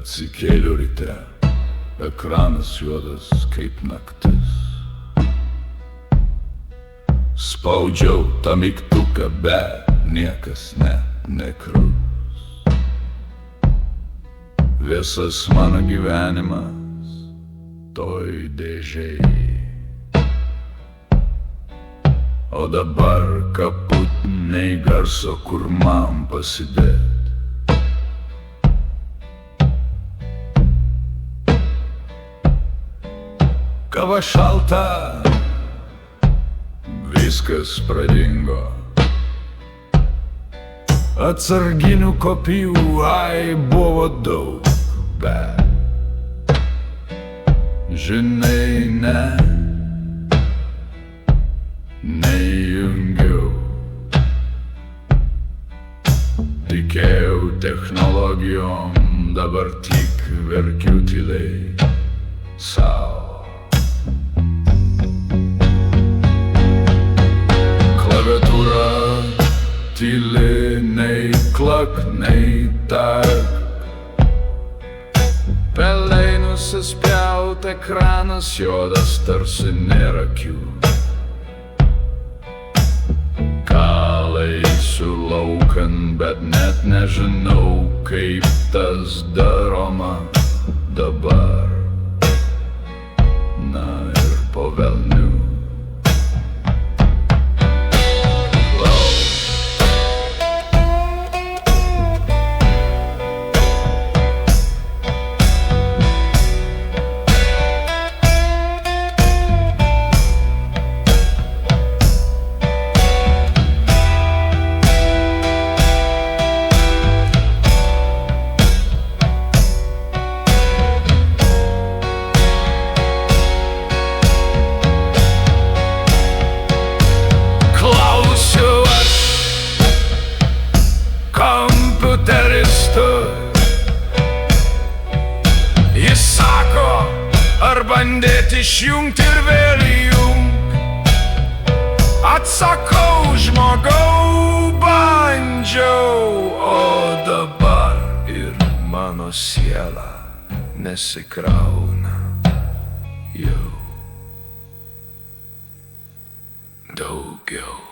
Atsikėliau ryte, ekranas juodas kaip naktis. Spaudžiau tą mygtuką, bet niekas nekrus. Visas mano gyvenimas toj dėžėj. O dabar kaput nei garso, kur man pasidėt. Kava šalta, viskas pradingo. Atsarginių kopijų, buvo daug, bet žinai, neįjungiau. Tikėjau technologijom, dabar tik verkiu tyliai sau. Klaviatūra tyli, nei klak, nei tark. Pelei nusispjaut, ekranas juodas, tarsi nėra akių. Gal eisiu laukan, bet net nežinau, kaip tas daroma dabar. Na ir po velnių. Jis sako, ar bandėt išjungti ir vėl įjungt. Atsakau, žmogau, bandžiau. O dabar ir mano siela nesikrauna jau daugiau.